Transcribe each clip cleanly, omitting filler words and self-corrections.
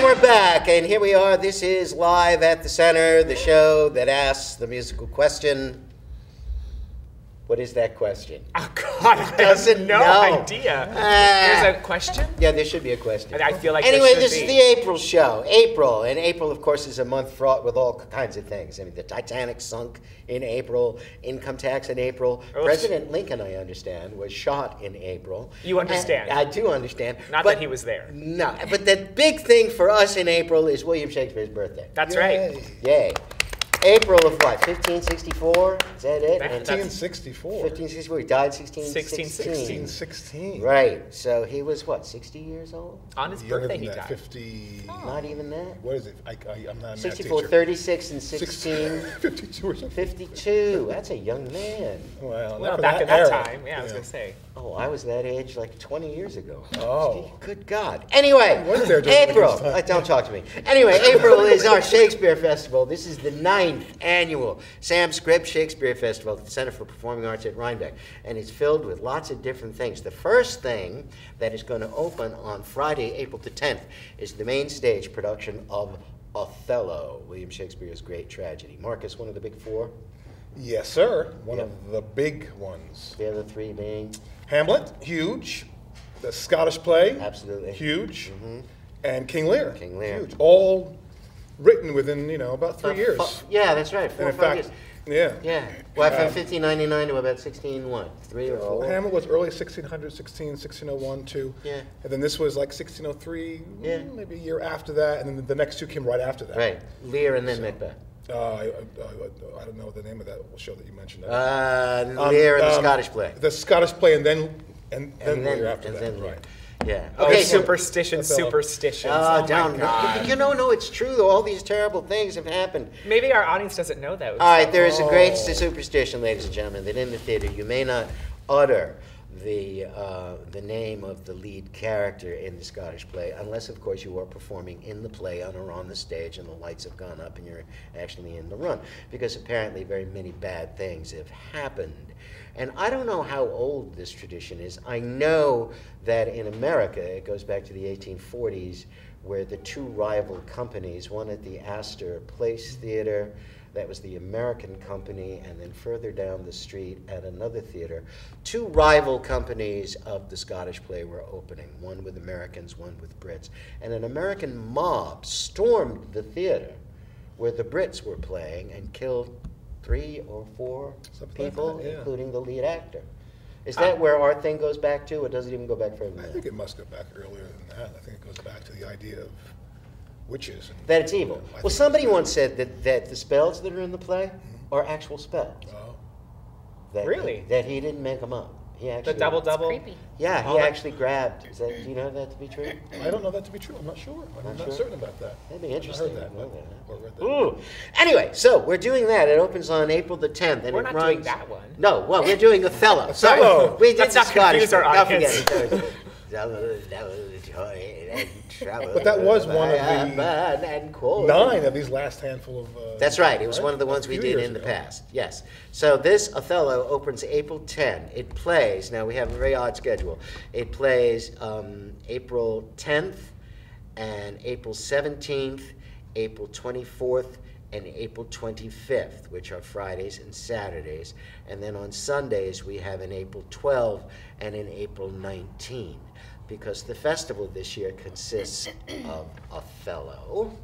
we're back, and here we are. This is Live at the Center, the show that asks the musical question. What is that question? Oh, God, I have no idea. There's a question? Yeah, there should be a question. I feel like anyway, there should this be. is the April show. April, and April, of course, is a month fraught with all kinds of things. I mean, the Titanic sunk in April, income tax in April. President Lincoln, I understand, was shot in April. You understand? And I do understand. Not that he was there. No, but the big thing for us in April is William Shakespeare's birthday. That's right. Yay. April of what, 1564? Is that it? 1564. 1564. He died 1616. Right. So he was, what, 60 years old? On his birthday, he died. 50. Not even that? What is it? I'm not a 64, math 36, and 16. 52 or something. 52. That's a young man. Well, back at that time, yeah, I was going to say. Oh, I was that age like 20 years ago. Oh. Good God. Anyway, April. Don't talk to me. Anyway, April is our Shakespeare Festival. This is the 9th annual Sam Scripps Shakespeare Festival at the Center for Performing Arts at Rhinebeck. And it's filled with lots of different things. The first thing that is going to open on Friday, April the 10th, is the main stage production of Othello, William Shakespeare's great tragedy. Marcus, one of the big four? Yes, sir. One of the big ones. The other three being? Hamlet, huge. The Scottish play, absolutely huge. And King Lear, King Lear, huge. All written within about 3 years. Yeah, that's right. 4 or 5 years. Yeah. Well, from 1599 to about 16 what? 3 or 4? Hamlet was early 1600, 1601 too. Yeah. And then this was like 1603. Yeah. Maybe a year after that, and then the next two came right after that. Right. Lear and then Macbeth. I don't know the name of that show that you mentioned. Lear and the Scottish play. The Scottish play, and then Lear after that. Then right. Yeah. Okay. Superstitions. No, it's true. Though all these terrible things have happened. Maybe our audience doesn't know that. All right, there is a great superstition, ladies and gentlemen, that in the theater you may not utter the name of the lead character in the Scottish play, unless, of course, you are performing in the play or on the stage and the lights have gone up and you're actually in the run, because apparently very many bad things have happened. And I don't know how old this tradition is. I know that in America, it goes back to the 1840s, where the two rival companies, one at the Astor Place Theater, that was the American company, and then further down the street at another theater, two rival companies of the Scottish play were opening, one with Americans, one with Brits. And an American mob stormed the theater where the Brits were playing and killed 3 or 4 people, like that, yeah. including the lead actor. Is that where our thing goes back to, or does it even go back further than that? I think it must go back earlier than that. I think it goes back to the idea of witches. That it's evil. Well, somebody once said that the spells that are in the play are actual spells. Oh. Really? That he didn't make them up. He actually, the double. Creepy. Yeah, he actually grabbed. Do you know that to be true? I don't know that to be true. I'm not sure. I'm not certain about that. That'd be interesting. I heard that. Or read that. Ooh. Anyway, so we're doing that. It opens on April the 10th. And We're it not runs, doing that one. No, well, we're doing Othello. Othello. We did Let's the not Scottish. confuse our Don't audience. forget it. But that was one of the 9 of these last handful of... That's right. It was one of the ones we did in the past. Yes. So this Othello opens April 10. It plays, now we have a very odd schedule. It plays April 10th and April 17th, April 24th, and April 25th, which are Fridays and Saturdays. And then on Sundays, we have an April 12 and an April 19. Because the festival this year consists of Othello.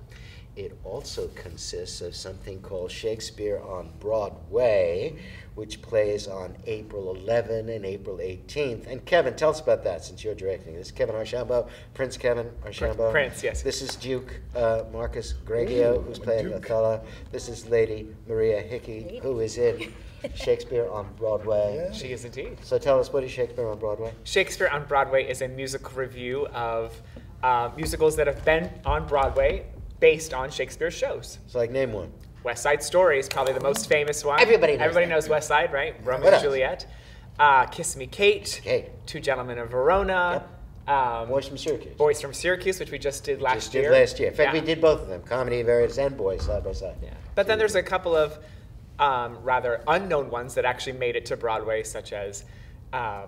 It also consists of something called Shakespeare on Broadway, which plays on April 11 and April 18th. And Kevin, tell us about that, since you're directing. This is Kevin Archambault, Prince Kevin Archambault. Prince, yes. This is Duke Marcus Greggio, who's playing Othello. This is Lady Maria Hickey, who is in Shakespeare on Broadway. Yeah. She is indeed. So tell us, what is Shakespeare on Broadway? Shakespeare on Broadway is a musical review of musicals that have been on Broadway based on Shakespeare's shows. So like name one. West Side Story is probably the most famous one. Everybody knows West Side, right? Romeo What and else? Juliet. Kiss Me Kate. Two Gentlemen of Verona. Boys from Syracuse. Boys from Syracuse, which we just did last year. In fact, we did both of them. Comedy of Errors and Boys side by side. Yeah. But then there's a couple of rather unknown ones that actually made it to Broadway, such as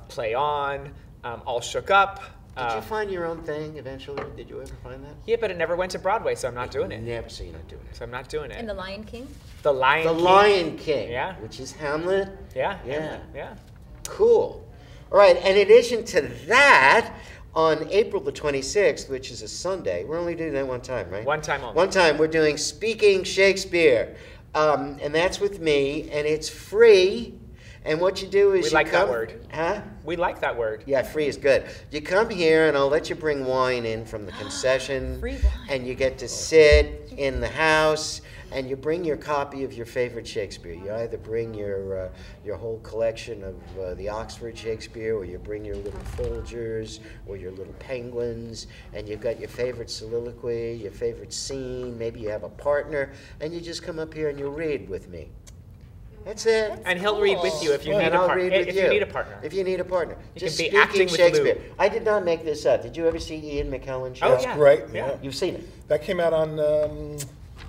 Play On, All Shook Up, Did you find your own thing eventually? Did you ever find that? Yeah, but it never went to Broadway, so I'm not doing it. Never, so you're not doing it. So I'm not doing it. And The Lion King? The Lion The King. Lion King, Yeah. which is Hamlet. Yeah. Yeah. Hamlet, yeah. Cool. All right, and in addition to that, on April the 26th, which is a Sunday, we're only doing that one time, right? One time only. One time, we're doing Speaking Shakespeare. And that's with me, and it's free. And what you do is We you like that come, word. Huh? We like that word. Yeah, free is good. You come here, and I'll let you bring wine in from the concession. Free wine. And you get to sit in the house, and you bring your copy of your favorite Shakespeare. You either bring your whole collection of the Oxford Shakespeare, or you bring your little Folgers, or your little Penguins, and you've got your favorite soliloquy, your favorite scene. Maybe you have a partner, and you just come up here and you read with me. That's it. And he'll read with you if you And need a I'll partner. read with If you need a partner. If you need a partner. You Just can be Speaking acting with Shakespeare. Lou. I did not make this up. Did you ever see Ian McKellen's show? Oh, yeah. Great. Yeah. Yeah. You've seen it. That came out on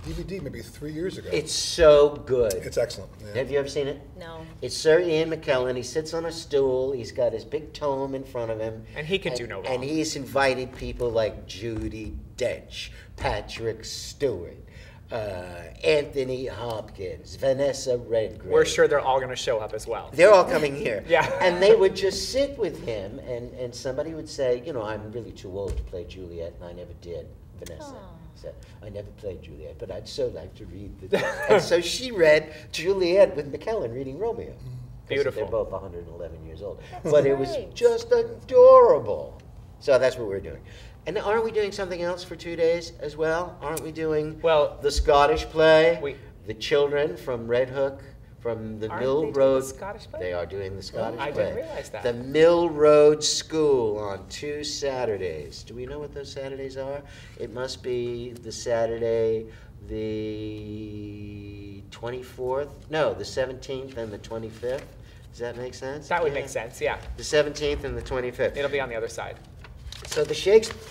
DVD maybe 3 years ago. It's so good. It's excellent. Yeah. Have you ever seen it? No. It's Sir Ian McKellen. He sits on a stool. He's got his big tome in front of him. And he can do no wrong. And he's invited people like Judi Dench, Patrick Stewart, Anthony Hopkins, Vanessa Redgrave. We're sure they're all going to show up as well. They're all coming here. Yeah. And they would just sit with him, and somebody would say, you know, I'm really too old to play Juliet, and I never did. Vanessa said, I never played Juliet, but I'd so like to read the... And so she read Juliet with McKellen reading Romeo. Beautiful. They're both 111 years old. But it was Great. just adorable. So that's what we're doing. And aren't we doing something else for 2 days as well? Aren't we doing Well, the Scottish play? we- The children from Red Hook, from the Aren't Mill they doing Road. the Scottish play? They are doing the Scottish I play. didn't realize that. The Mill Road School on 2 Saturdays. Do we know what those Saturdays are? It must be the Saturday, the 24th? No, the 17th and the 25th. Does that make sense? That would Yeah. make sense, yeah. The 17th and the 25th. It'll be on the other side, So the Shakespeare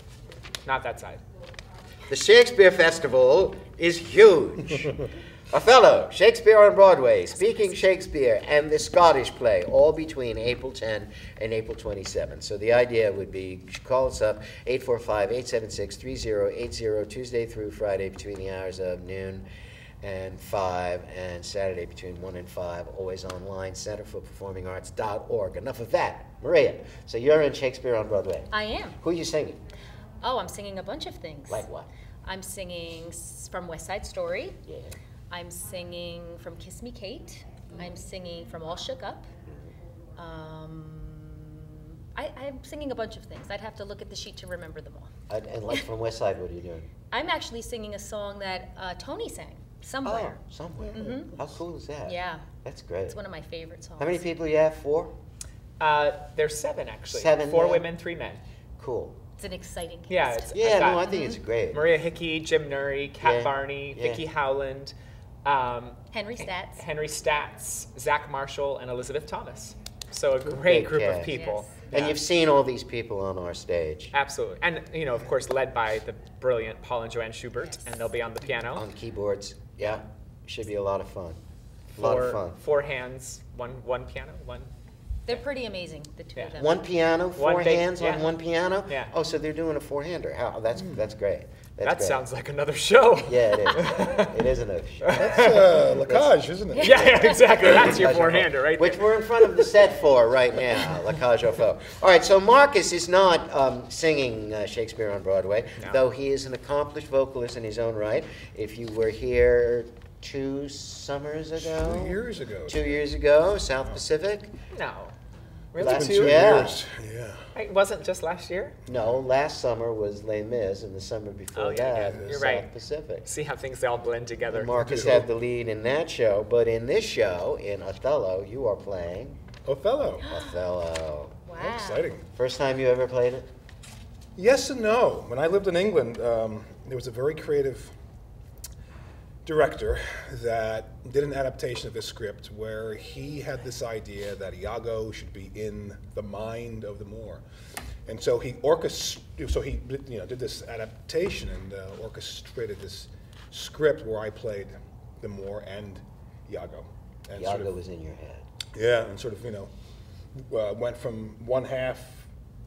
Festival is huge. Othello, Shakespeare on Broadway, Speaking Shakespeare, and the Scottish play, all between April 10 and April 27. So the idea would be, call us up, 845-876-3080, Tuesday through Friday between the hours of noon and 5, and Saturday between 1 and 5, always online, centerforperformingarts.org. Enough of that. Maria, so you're in Shakespeare on Broadway. I am. Who are you singing? Oh, I'm singing a bunch of things. Like what? I'm singing from West Side Story. Yeah. I'm singing from Kiss Me Kate. I'm singing from All Shook Up. I'm singing a bunch of things. I'd have to look at the sheet to remember them all. And like from West Side, what are you doing? I'm actually singing a song that Tony sang, Somewhere. Oh, somewhere. How cool is that? Yeah, That's great. it's one of my favorite songs. How many people you have? 4? There's 7, actually. 7, 4 yeah. women, 3 men. Cool. It's an exciting cast. Yeah, it's Yeah, I've no, got I think it's great. Maria Hickey, Jim Nuri, Kat Yeah, Barney, yeah. Vicki Howland, Henry Statz. Henry Statz, Zach Marshall, and Elizabeth Thomas. So a great Great group of cast. people. Yes. And Yeah. you've seen all these people on our stage. Absolutely. And, you know, of course, led by the brilliant Paul and Joanne Schubert, and they'll be on the piano. On keyboards. Yeah. Should be a lot of fun. A lot of fun. 4 hands, one piano, one. They're pretty amazing, the two Yeah. of them. One piano, 4 One big- hands on yeah. one piano? Yeah. Oh, so they're doing a 4-hander. How? That's great. That's That great. sounds like another show. Yeah, it is. It is another show. That's Lacage, isn't it? Yeah, exactly. That's your Cage au Feu, four-hander right which there. we're in front of the set for right now, La Cage au Feu. All right, so Marcus is not singing Shakespeare on Broadway, No. though he is an accomplished vocalist in his own right. If you were here 2 summers ago? 2 years ago. 2 years ago, South Pacific? No. Really? Last- It's been 2 Yeah. years. Yeah. It wasn't just last year? No, last summer was Les Mis, and the summer before Oh, yeah, that yeah, was you're South right. Pacific. See how things all blend together. And Marcus do. had the lead in that show, but in this show, in Othello, you are playing Othello. Othello. Wow. How exciting. First time you ever played it? Yes and no. When I lived in England, there was a very creative director that did an adaptation of this script where he had this idea that Iago should be in the mind of the Moor. And so he did this adaptation and orchestrated this script where I played the Moor and Iago. And Iago was in your head. yeah, and went from one half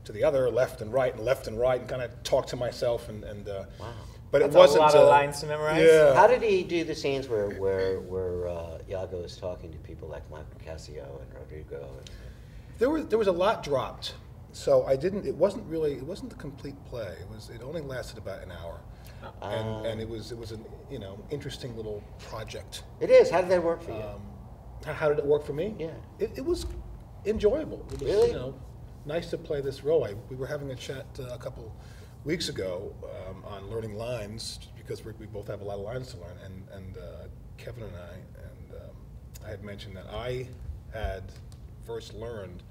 to the other, left and right, and kind of talk to myself. Wow. But That's it wasn't a lot of lines to memorize. Yeah. How did he do the scenes where Iago is talking to people like Michael Cassio and Rodrigo? There was a lot dropped, so I didn't. It wasn't the complete play. It only lasted about an hour, and it was an interesting little project. It is. How did that work for you? How did it work for me? Yeah. It was enjoyable. It was, Really? nice to play this role. We were having a chat a couple weeks ago on learning lines, just because we both have a lot of lines to learn, and Kevin and I had mentioned that I had first learned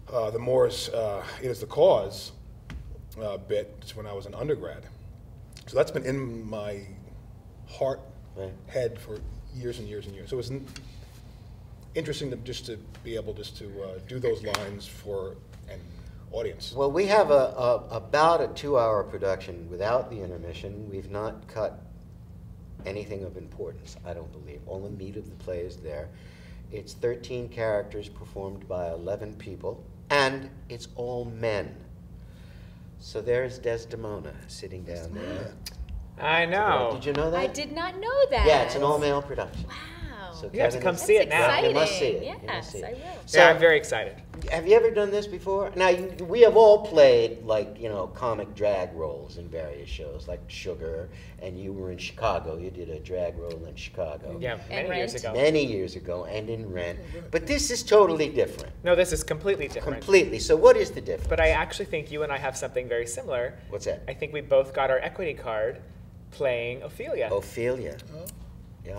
the Moors, it is the cause bit just when I was an undergrad. So that's been in my heart, head for years and years and years. So it was interesting to be able to do those lines for an audience. Well, we have about a 2-hour production without the intermission. We've not cut anything of importance, I don't believe. All the meat of the play is there. It's 13 characters performed by 11 people, and it's all men. So there's Desdemona sitting down there. I know. Did you know that? I did not know that. Yeah, it's an all-male production. Wow. So You have to Kevin come is- see it now. Exciting. You must see it. You must Yes, see it. I will. So- Yeah, I'm very excited. Have you ever done this before? Now, we have all played, comic drag roles in various shows, like Sugar, and you were in Chicago. You did a drag role in Chicago. Yeah, And many years Rent. ago. Many years ago, and in Rent. But this is totally different. No, this is completely different. Completely. So what is the difference? But I actually think you and I have something very similar. What's that? I think we both got our equity card playing Ophelia. Ophelia.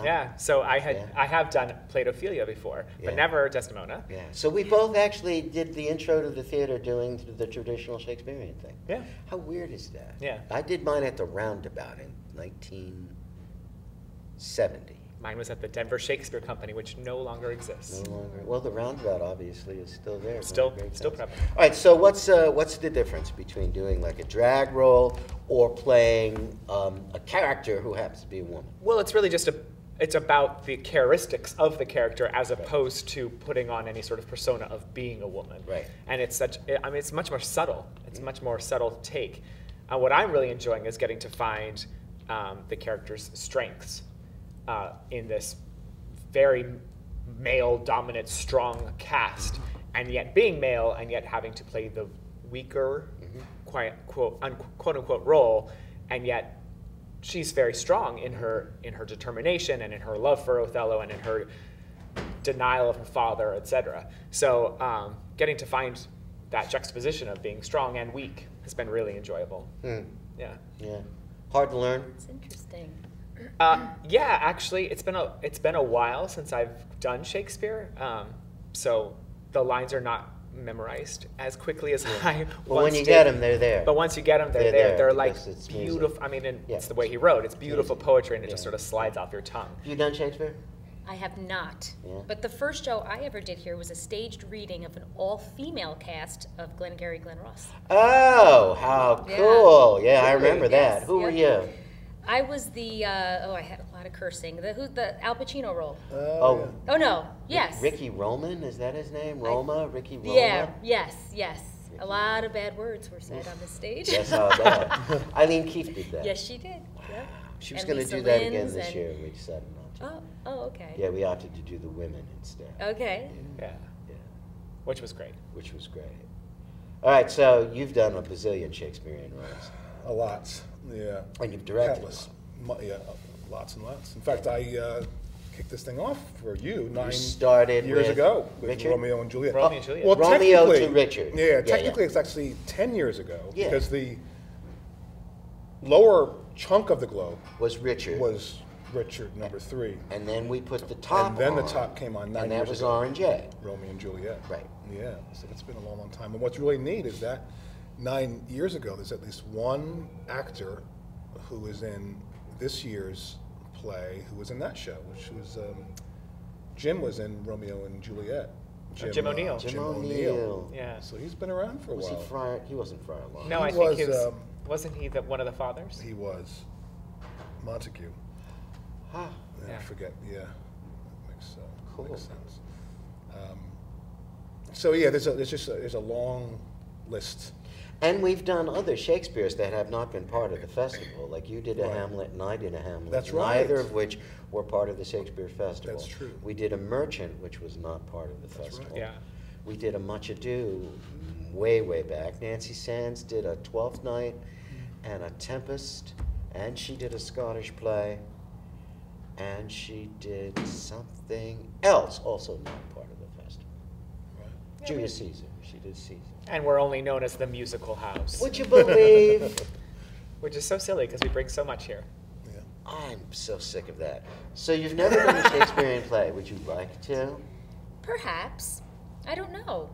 Yeah, so I Yeah. have played Ophelia before, Yeah. but never Desdemona. Yeah. So we both actually did the intro to the theater doing the traditional Shakespearean thing. Yeah. How weird is that? Yeah. I did mine at the Roundabout in 1970. Mine was at the Denver Shakespeare Company, which no longer exists. No longer. Well, the Roundabout obviously is still there. It's Still- doing great still things. prevalent. All right. So what's the difference between doing like a drag role or playing a character who happens to be a woman? Well, it's really just it's about the characteristics of the character as opposed to putting on any sort of persona of being a woman. Right. And it's it's much more subtle. It's a much more subtle take. What I'm really enjoying is getting to find the character's strengths in this very male-dominant, strong cast, and yet being male, and yet having to play the weaker, quote-unquote role, and yet she's very strong in her determination and in her love for Othello and in her denial of her father, etc. So getting to find that juxtaposition of being strong and weak has been really enjoyable. Yeah. Yeah. Hard to learn. It's interesting. Yeah, actually, it's been a while since I've done Shakespeare, so the lines are not memorized as quickly as I Well, once when you did. get them, they're there. But once you get them, they're They're there. there They're like because it's music. beautiful. I mean, and Yeah. it's the way he wrote. It's beautiful music. poetry, and it Yeah. just sort of slides off your tongue. You done Shakespeare? I have not. Yeah. But the first show I ever did here was a staged reading of an all-female cast of Glengarry Glen Ross. Oh, how Yeah. cool! Yeah, I remember Yes, that. Who were yep. you? I was the I had a lot of cursing. The Al Pacino role. Oh, Oh no, yes. Ricky Roman, is that his name? Roma, Ricky Roma. Yeah, yes. A lot of bad words were said on the stage. That's how bad. Eileen Keefe did that. Yes, she did. Yep. She was And going to Lisa do that again Lynn's this and- year. We decided not to. Oh, okay. Yeah, we opted to do the women instead. Okay. Yeah, Yeah, which was great. which was great. All right, so you've done a bazillion Shakespearean roles, A lot, yeah. and you've directed Countless. them. Yeah, lots and lots. In fact, I kicked this thing off for you 9 started years with ago with Richard? Romeo and Juliet. Romeo and Juliet. Well, Romeo technically- to Richard. Yeah, Yeah, technically yeah. it's actually 10 years ago Yeah. because the lower chunk of the globe Was Richard. was Richard #3. And then we put the top And then the on, top came on 9 and that years was ago. Orange-A. Romeo and Juliet. Right. Yeah, so it's been a long, long time. And what's really neat is that 9 years ago, there's at least one actor who is in this year's play who was in that show, which was Jim was in Romeo and Juliet. Jim O'Neill. Jim O'Neill. Yeah. So he's been around for a Was he while. Friar? He wasn't Friar Long. No, I He think was, he was. Wasn't he one of the fathers? He was Montague. Huh. Yeah, Yeah. I forget. Yeah, makes Cool. makes sense. So yeah, there's a long list. And we've done other Shakespeares that have not been part of the festival. Like you did a Right. Hamlet and I did a Hamlet. That's right. Neither of which were part of the Shakespeare Festival. That's true. We did a Merchant, which was not part of the That's festival. right. Yeah. We did a Much Ado way, way back. Nancy Sands did a Twelfth Night and a Tempest, and she did a Scottish play, and she did something else, also not part of the festival. Right. Julius Caesar. She did Caesar. And we're only known as the musical house, Would you believe? which is so silly because we bring so much here. Yeah. I'm so sick of that. So you've never done a Shakespearean play. Would you like to? Perhaps. I don't know.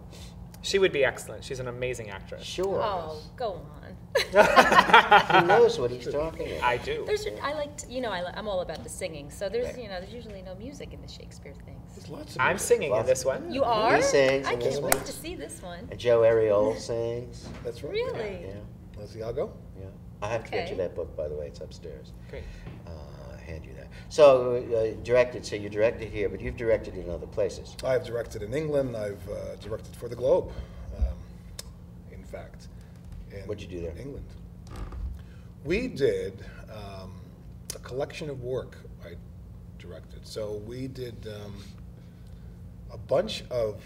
She would be excellent. She's an amazing actress. Sure. Oh, go on. He knows what he's talking about. I do. I like, I'm all about the singing. So there's, Okay. there's usually no music in the Shakespeare things. There's lots of I'm music. singing in Lots this of- one. You are? He sings I in this can't one. wait to see this one. And Joe Ariel sings. That's right. Really? Yeah, Let's see, I'll go. yeah. I have to get you Okay. that book, by the way. It's upstairs. Great. Hand you that. So directed. So you directed here, but you've directed in other places. I've directed in England. I've directed for the Globe, in fact. In What'd you do there? England. We did a collection of work I directed. So we did a bunch of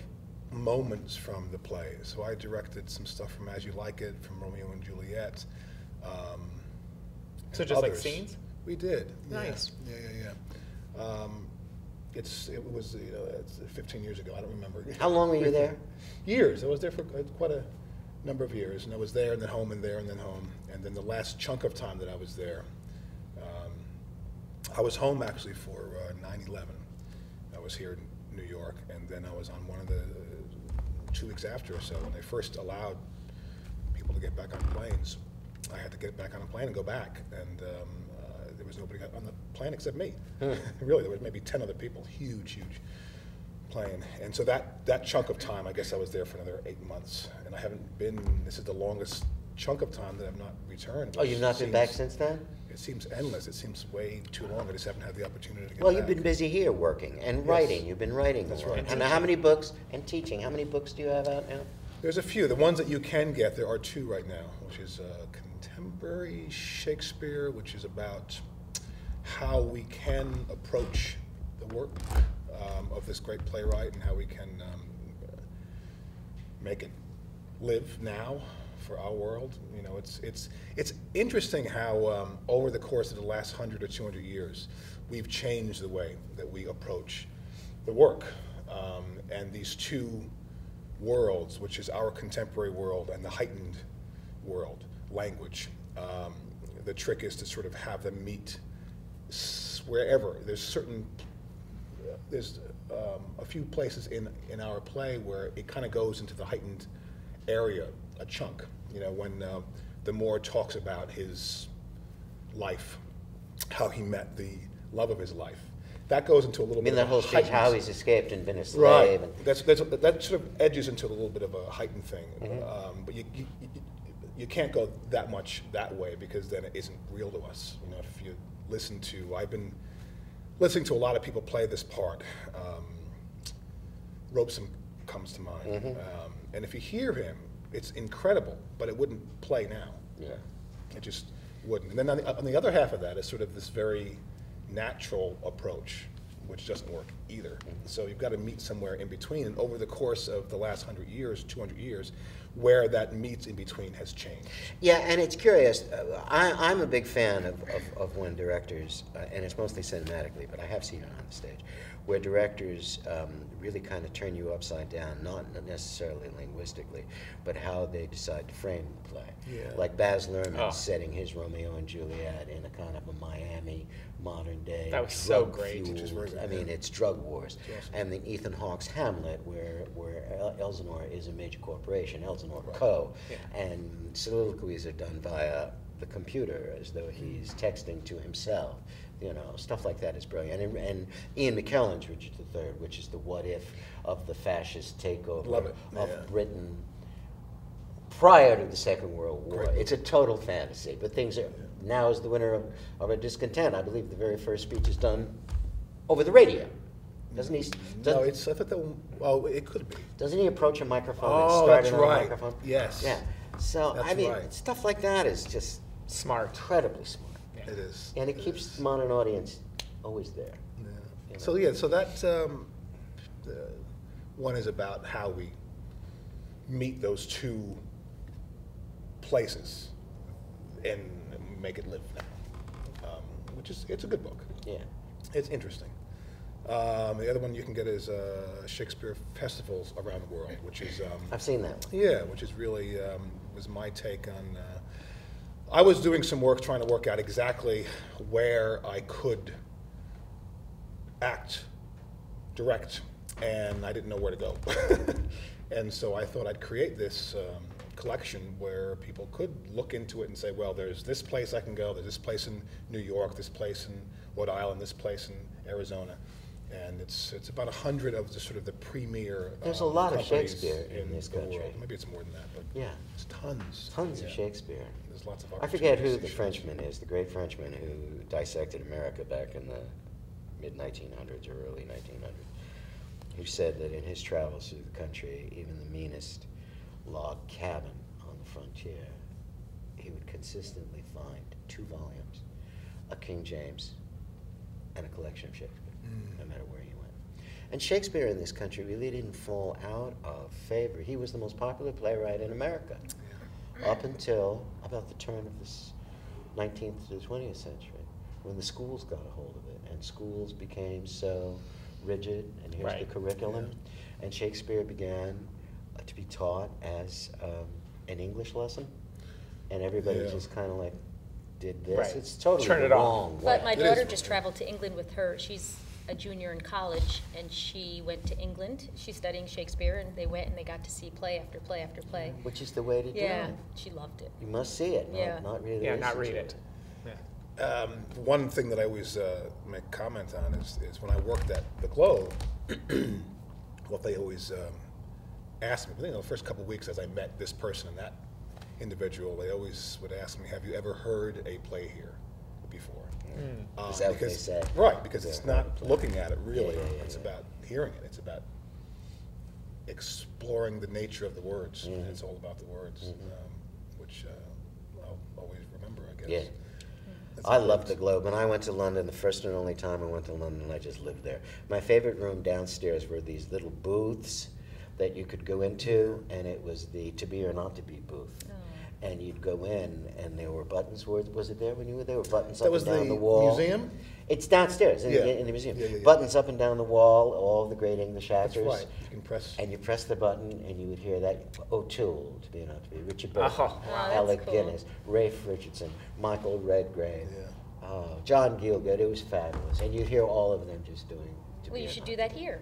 moments from the play. So I directed some stuff from As You Like It, from Romeo and Juliet. So and just like others. scenes? We did. Nice. Yeah. It was it's 15 years ago. I don't remember. How long were you there? Years. I was there for quite a number of years, and I was there and then home and there and then home, and then the last chunk of time that I was there, I was home actually for 9/11. I was here in New York, and then I was on one of the 2 weeks after or so when they first allowed people to get back on planes. I had to get back on a plane and go back, and there was nobody on the plane except me. Really, there was maybe 10 other people. Huge plane. And so that chunk of time, I guess I was there for another 8 months, and I haven't been. This is the longest chunk of time that I've not returned. Oh, you've not been back since then? It seems endless. It seems way too long. I just haven't had the opportunity to get Well, back. you've been busy here working and writing. You've been writing. That's a lot. right. And how many books and teaching? How many books do you have out now? There's a few. The ones that you can get, there are 2 right now, which is Contemporary Shakespeare, which is about how we can approach the work of this great playwright and how we can make it live now for our world. It's interesting how over the course of the last 100 or 200 years, we've changed the way that we approach the work. And these 2 worlds, which is our contemporary world and the heightened world, language. The trick is to sort of have them meet wherever. There's a few places in our play where it kind of goes into the heightened area, a chunk. When the Moor talks about his life, how he met the love of his life. That goes into a little I mean, bit that of whole a speech, heightened. how he's escaped and been a slave. Right. And, That sort of edges into a little bit of a heightened thing. Mm-hmm. But you can't go that much that way because then it isn't real to us. If you listen to, I've been listening to a lot of people play this part. Robeson comes to mind. Mm-hmm. And if you hear him, it's incredible, but it wouldn't play now. yeah. It just wouldn't. And then on the other half of that is sort of this very natural approach, which doesn't work either. So you've got to meet somewhere in between. And over the course of the last 100 years, 200 years, where that meets in between has changed. Yeah, and it's curious. I'm a big fan of when directors, and it's mostly cinematically, but I have seen it on the stage, where directors really kind of turn you upside down, not necessarily linguistically, but how they decide to frame the play. Yeah. Like Baz Luhrmann Oh. setting his Romeo and Juliet in a kind of a Miami modern day. That was so drug great. fueled- Which is very good, I mean, yeah. it's drug wars. It's awesome. And then Ethan Hawke's Hamlet, where Elsinore is a major corporation, Elsinore Co. Yeah. And soliloquies are done via the computer as though he's texting to himself. Stuff like that is brilliant. And Ian McKellen's Richard III, which is the what if of the fascist takeover Love it, of yeah. Britain prior to the Second World War. Great. It's a total fantasy, but things are, now is the winter of a discontent. I believe the very first speech is done over the radio. Doesn't he? No, I thought that one, oh, it could be. Doesn't he approach a microphone and Oh, start that's it on a right. microphone? Yes. Yeah. So, That's I mean, right. stuff like that is just Smart. incredibly smart. It is. And it keeps the modern audience always there. Yeah. You know? So yeah, so that one is about how we meet those two places and make it live now, which is, it's a good book. Yeah. It's interesting. The other one you can get is Shakespeare festivals around the world, which is I've seen that one. yeah, which is really was my take on. I was doing some work trying to work out exactly where I could act, direct, and I didn't know where to go. And so I thought I'd create this collection where people could look into it and say, well, there's this place I can go, there's this place in New York, this place in Rhode Island, this place in Arizona. And it's about 100 of the sort of the premier There's a lot of companies Shakespeare in this the country. world. Maybe it's more than that, but Yeah. it's tons. Tons of Yeah. Shakespeare. There's lots of I forget who opportunities the to Frenchman is, the great Frenchman who dissected America back in the mid-1900s or early 1900s, who said that in his travels through the country, even the meanest log cabin on the frontier, he would consistently find 2 volumes, a King James and a collection of Shakespeare, no matter where he went. And Shakespeare in this country really didn't fall out of favor. He was the most popular playwright in America up until about the turn of this 19th to the 20th century, when the schools got a hold of it, and schools became so rigid, and here's the curriculum, and Shakespeare began to be taught as an English lesson, and everybody just kind of like did this. Right. It's totally Turn it the off. wrong way. But my It daughter is. just traveled to England with her. She's a junior in college, and she went to England. She's studying Shakespeare, and they went and they got to see play after play after play. Which is the way to do Yeah, it. she loved it. You must see it, Yeah. not read it. Yeah, not listen read to it. Yeah. One thing that I always make comment on is when I worked at the Globe, what they always asked me, the first couple of weeks as I met this person and that individual, they always would ask me, have you ever heard a play here before? Is that what they because, say? Right, because Yeah, it's heard not a play. looking at it really, Yeah, yeah, it's yeah. about hearing it, it's about exploring the nature of the words, Mm-hmm. and it's all about the words, which I'll always remember, I guess. Yeah. That's I important. loved the Globe. When I went to London, the first and only time I went to London, I just lived there. My favorite room downstairs were these little booths that you could go into, and it was the to be or not to be booth. And you'd go in, and there were buttons. Was it there when you were there? Were buttons That up was and down the the wall? museum? It's downstairs in, Yeah. in the museum. Yeah, yeah, yeah. Buttons up and down the wall, all the great English That's actors. right, you can press. And you press the button, and you would hear that O'Toole, to be or not to be, Richard Burton, Oh, wow. Oh, Alec that's cool. Guinness, Rafe Richardson, Michael Redgrave, Yeah. John Gielgud. It was fabulous, and you'd hear all of them just doing. To Well, be you or should not do to that be. here.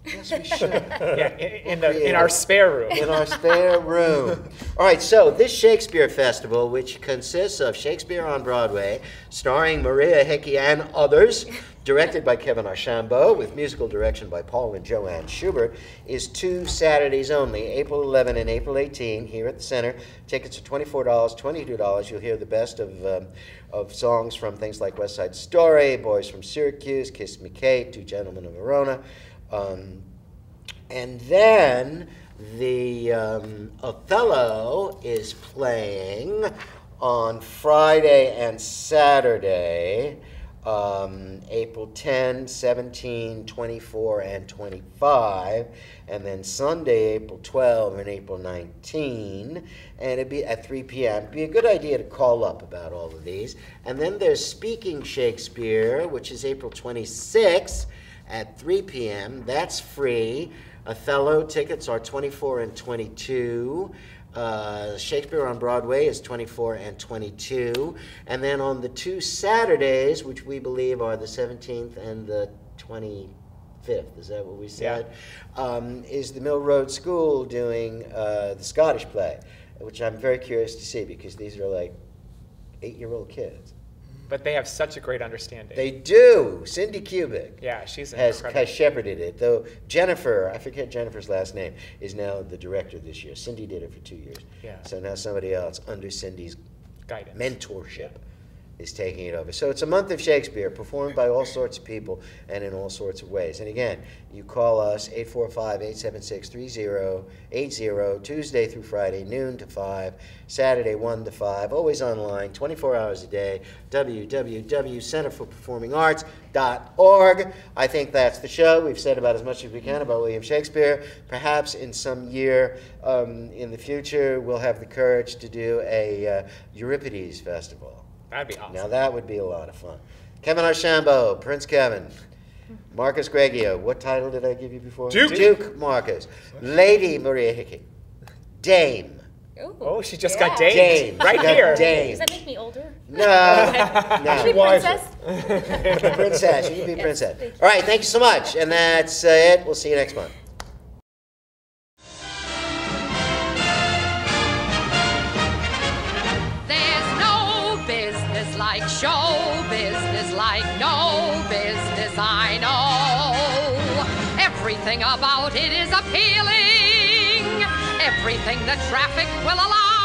Yes, we should. Yeah, in our spare room. In our spare room. All right, so this Shakespeare Festival, which consists of Shakespeare on Broadway, starring Maria Hickey and others, directed by Kevin Archambault, with musical direction by Paul and Joanne Schubert, is 2 Saturdays only, April 11 and April 18, here at the Center. Tickets are $24, $22. You'll hear the best of songs from things like West Side Story, Boys from Syracuse, Kiss Me Kate, Two Gentlemen of Verona. And then the Othello is playing on Friday and Saturday, April 10, 17, 24, and 25, and then Sunday, April 12 and April 19, and it'd be at 3 p.m. It'd be a good idea to call up about all of these. And then there's Speaking Shakespeare, which is April 26 at 3 p.m. That's free. Othello tickets are 24 and 22. Shakespeare on Broadway is 24 and 22. And then on the 2 Saturdays, which we believe are the 17th and the 25th, is that what we said? Is the Mill Road School doing the Scottish play, which I'm very curious to see because these are like 8-year-old kids. But they have such a great understanding. They do. Cindy Kubik Yeah, she's has incredible. shepherded it, though Jennifer, I forget Jennifer's last name, is now the director this year. Cindy did it for 2 years. Yeah. So now somebody else under Cindy's Guidance. mentorship is taking it over. So it's a month of Shakespeare, performed by all sorts of people and in all sorts of ways. And again, you call us 845-876-3080, Tuesday through Friday, noon to 5, Saturday 1 to 5, always online, 24 hours a day, www.centerforperformingarts.org. I think that's the show. We've said about as much as we can about William Shakespeare. Perhaps in some year in the future, we'll have the courage to do a Euripides festival. That'd be awesome. Now that would be a lot of fun. Kevin Archambault, Prince Kevin. Marcus Greggio, what title did I give you before? Duke. Duke Marcus. Lady Maria Hickey. Dame. Ooh, Oh, she just yeah. got damed. Dame. Right She got here. Dame. Does that make me older? No. Actually, No. Wiser. princess. Princess. You can be Yes, princess. thank you. All right, thank you so much. And that's it. We'll see you next month. There's no business like show business, like no business I know. Everything about it is appealing, everything the traffic will allow.